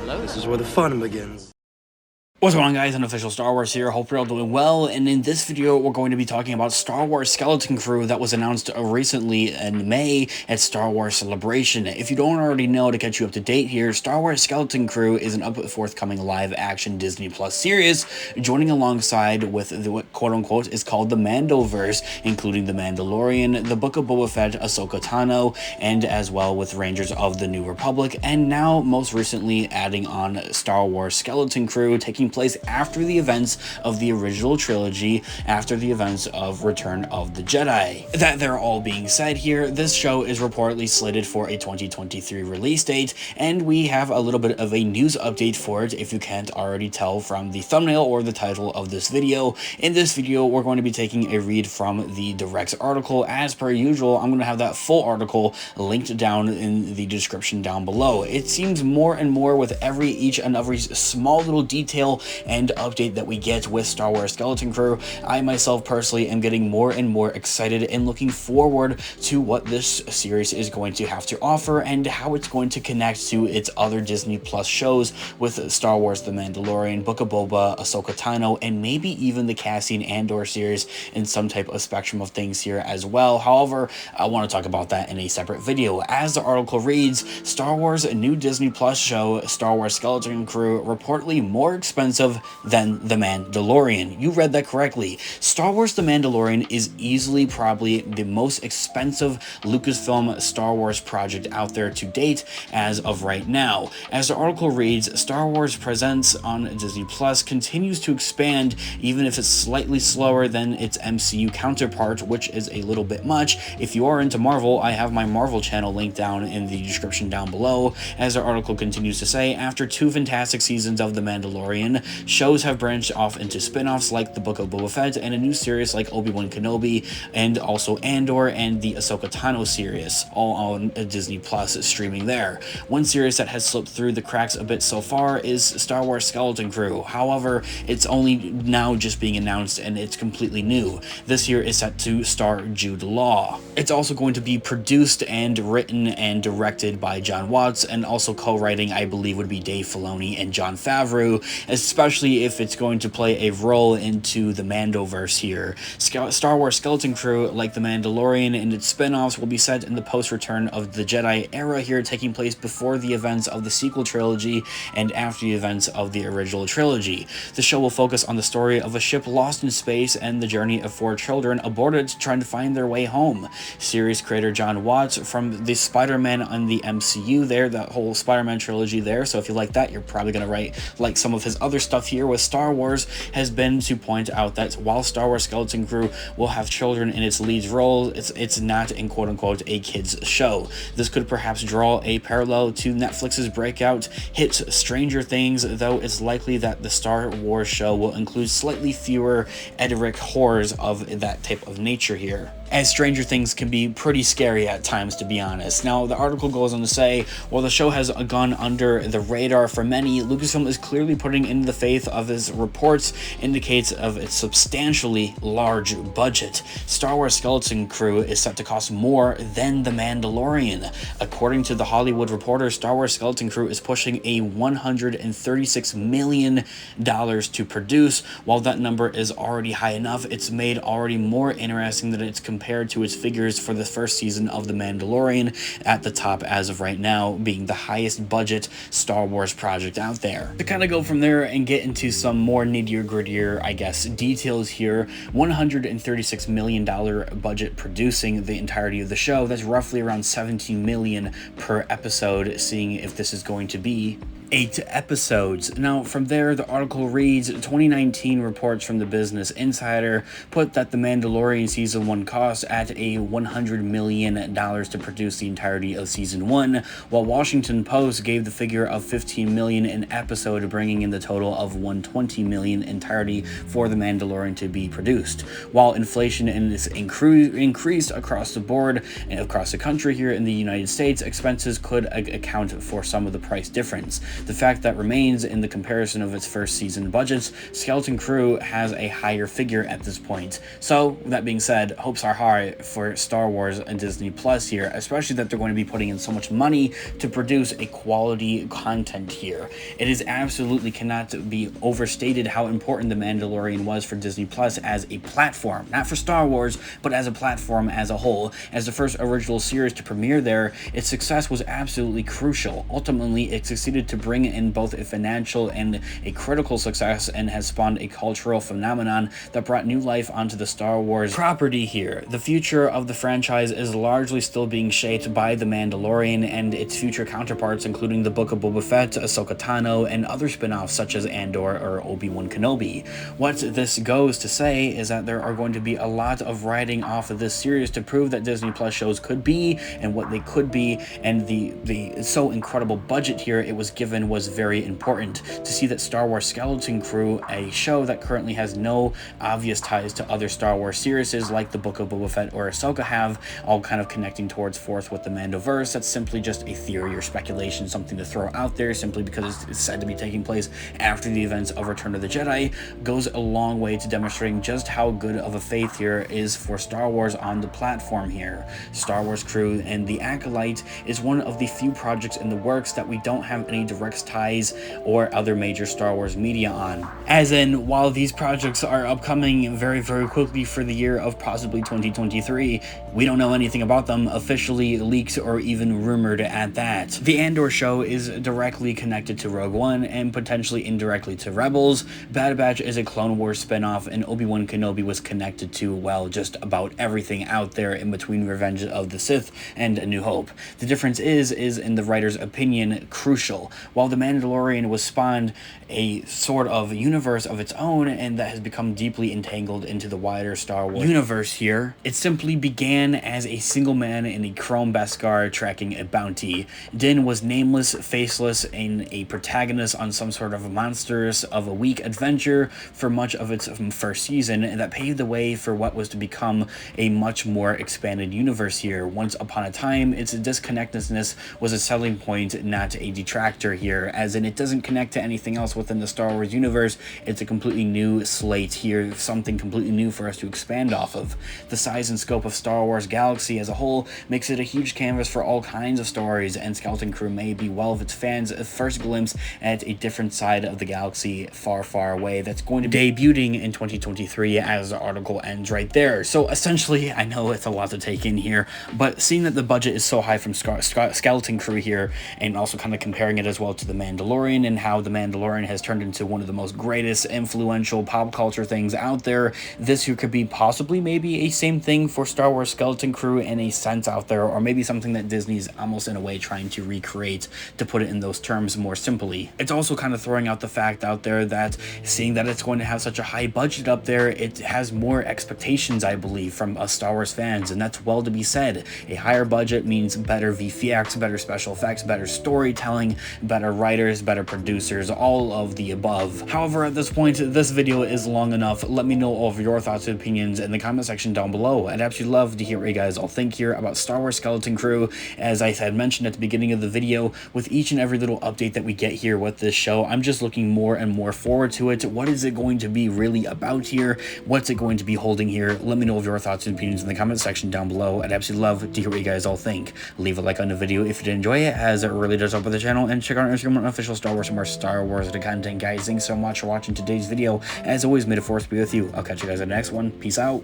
This is where the fun begins. What's going on, guys? Unofficial Star Wars here. Hope you're all doing well. And in this video, we're going to be talking about Star Wars Skeleton Crew that was announced recently in May at Star Wars Celebration. If you don't already know, to catch you up to date here, Star Wars Skeleton Crew is an forthcoming live-action Disney Plus series, joining alongside with what quote-unquote is called the Mandoverse, including the Mandalorian, the Book of Boba Fett, Ahsoka Tano, and as well with Rangers of the New Republic, and now most recently adding on Star Wars Skeleton Crew, taking place after the events of the original trilogy, after the events of Return of the Jedi. That they're all being said here, this show is reportedly slated for a 2023 release date, and we have a little bit of a news update for it if you can't already tell from the thumbnail or the title of this video. In this video, we're going to be taking a read from the direct article. As per usual, I'm going to have that full article linked down in the description down below. It seems more and more with each and every small little detail and update that we get with Star Wars Skeleton Crew, I myself personally am getting more and more excited and looking forward to what this series is going to have to offer and how it's going to connect to its other Disney Plus shows with Star Wars The Mandalorian, Book of Boba, Ahsoka Tano, and maybe even the Cassian Andor series in some type of spectrum of things here as well. However, I want to talk about that in a separate video. As the article reads, Star Wars new Disney Plus show, Star Wars Skeleton Crew, reportedly more expensive than The Mandalorian. You read that correctly. Star Wars The Mandalorian is easily probably the most expensive Lucasfilm Star Wars project out there to date as of right now. As the article reads, Star Wars presence on Disney Plus continues to expand, even if it's slightly slower than its MCU counterpart, which is a little bit much. If you are into Marvel, I have my Marvel channel linked down in the description down below. As the article continues to say, after 2 fantastic seasons of The Mandalorian, shows have branched off into spin-offs like the Book of Boba Fett and a new series like Obi-Wan Kenobi, and also Andor and the Ahsoka Tano series, all on Disney Plus streaming there. One series that has slipped through the cracks a bit so far is Star Wars Skeleton Crew. However, it's only now just being announced and it's completely new. This year is set to star Jude Law. It's also going to be produced and written and directed by Jon Watts, and also co-writing, I believe, would be Dave Filoni and Jon Favreau, especially if it's going to play a role into the Mandoverse here. Star Wars Skeleton Crew, like The Mandalorian and its spin-offs, will be set in the post-Return of the Jedi era here, taking place before the events of the sequel trilogy and after the events of the original trilogy. The show will focus on the story of a ship lost in space and the journey of 4 children aboard trying to find their way home. Series creator Jon Watts from the Spider-Man on the MCU there, that whole Spider-Man trilogy there, so if you like that, you're probably going to like some of his other stuff here with Star Wars, has been to point out that while Star Wars Skeleton Crew will have children in its lead role, it's not in quote-unquote a kids show. This could perhaps draw a parallel to Netflix's breakout hit Stranger Things, though it's likely that the Star Wars show will include slightly fewer Edric horrors of that type of nature here, as Stranger Things can be pretty scary at times, to be honest. Now, the article goes on to say, while the show has gone under the radar for many, Lucasfilm is clearly putting in the faith of his reports indicates of its substantially large budget. Star Wars Skeleton Crew is set to cost more than The Mandalorian. According to The Hollywood Reporter, Star Wars Skeleton Crew is pushing a $136 million to produce. While that number is already high enough, it's made already more interesting that it's compared to its figures for the first season of The Mandalorian, at the top as of right now, being the highest budget Star Wars project out there. To kind of go from there and get into some more nittier-grittier, I guess, details here, $136 million budget producing the entirety of the show. That's roughly around $17 million per episode, seeing if this is going to be 8 episodes. Now, from there, the article reads, 2019 reports from the Business Insider put that The Mandalorian Season 1 cost at a $100 million to produce the entirety of Season 1, while Washington Post gave the figure of $15 million an episode, bringing in the total of $120 million entirety for The Mandalorian to be produced. While inflation is increased across the board and across the country here in the United States, expenses could account for some of the price difference. the fact that remains in the comparison of its first season budgets, Skeleton Crew has a higher figure at this point. So, with that being said, hopes are high for Star Wars and Disney Plus here, especially that they're going to be putting in so much money to produce a quality content here. It is absolutely cannot be overstated how important The Mandalorian was for Disney Plus as a platform, not for Star Wars, but as a platform as a whole. As the first original series to premiere there, its success was absolutely crucial. Ultimately, it succeeded to bring in both a financial and a critical success, and has spawned a cultural phenomenon that brought new life onto the Star Wars property here. The future of the franchise is largely still being shaped by The Mandalorian and its future counterparts, including the Book of Boba Fett, Ahsoka Tano, and other spin-offs such as Andor or Obi-Wan Kenobi. What this goes to say is that there are going to be a lot of writing off of this series to prove that Disney Plus shows could be and what they could be, and the so incredible budget here it was given was very important. To see that Star Wars Skeleton Crew, a show that currently has no obvious ties to other Star Wars series like the Book of Boba Fett or Ahsoka have, all kind of connecting towards forth with the Mandoverse, that's simply just a theory or speculation, something to throw out there simply because it's said to be taking place after the events of Return of the Jedi, goes a long way to demonstrating just how good of a faith here is for Star Wars on the platform here. Star Wars Crew and The Acolyte is one of the few projects in the works that we don't have any direct ties or other major Star Wars media on. As in, while these projects are upcoming very, very quickly for the year of possibly 2023, we don't know anything about them officially leaked or even rumored at that. The Andor show is directly connected to Rogue One and potentially indirectly to Rebels. Bad Batch is a Clone Wars spinoff, and Obi-Wan Kenobi was connected to, well, just about everything out there in between Revenge of the Sith and A New Hope. The difference is in the writer's opinion, crucial. While The Mandalorian was spawned a sort of universe of its own, and that has become deeply entangled into the wider Star Wars universe here, it simply began as a single man in a chrome Beskar tracking a bounty. Din was nameless, faceless, and a protagonist on some sort of monstrous of a week adventure for much of its first season, and that paved the way for what was to become a much more expanded universe here. Once upon a time, its disconnectedness was a selling point, not a detractor here, as in it doesn't connect to anything else within the Star Wars universe. It's a completely new slate here, something completely new for us to expand off of. The size and scope of Star Wars galaxy as a whole makes it a huge canvas for all kinds of stories, and Skeleton Crew may be well of its fans' first glimpse at a different side of the galaxy far, far away that's going to be debuting in 2023 as the article ends right there. So essentially, I know it's a lot to take in here, but seeing that the budget is so high from Skeleton Crew here, and also kind of comparing it as well to The Mandalorian and how The Mandalorian has turned into one of the most greatest influential pop culture things out there, this here could be possibly maybe a same thing for Star Wars Skeleton Crew in a sense out there, or maybe something that Disney's almost in a way trying to recreate, to put it in those terms more simply. It's also kind of throwing out the fact out there that seeing that it's going to have such a high budget up there, it has more expectations, I believe, from us Star Wars fans, and that's well to be said. A higher budget means better VFX, better special effects, better storytelling, better writers, better producers, all of the above. However, at this point, this video is long enough. Let me know all of your thoughts and opinions in the comment section down below. I'd absolutely love to hear what you guys all think here about Star Wars Skeleton Crew. As I had mentioned at the beginning of the video, with each and every little update that we get here with this show, I'm just looking more and more forward to it. What is it going to be really about here? What's it going to be holding here? Let me know of your thoughts and opinions in the comment section down below. I'd absolutely love to hear what you guys all think. Leave a like on the video if you did enjoy it, as it really does help with the channel, and check out our Instagram on official Star Wars for more Star Wars content, guys. Thanks so much for watching today's video. As always, may the Force be with you. I'll catch you guys in the next one. Peace out.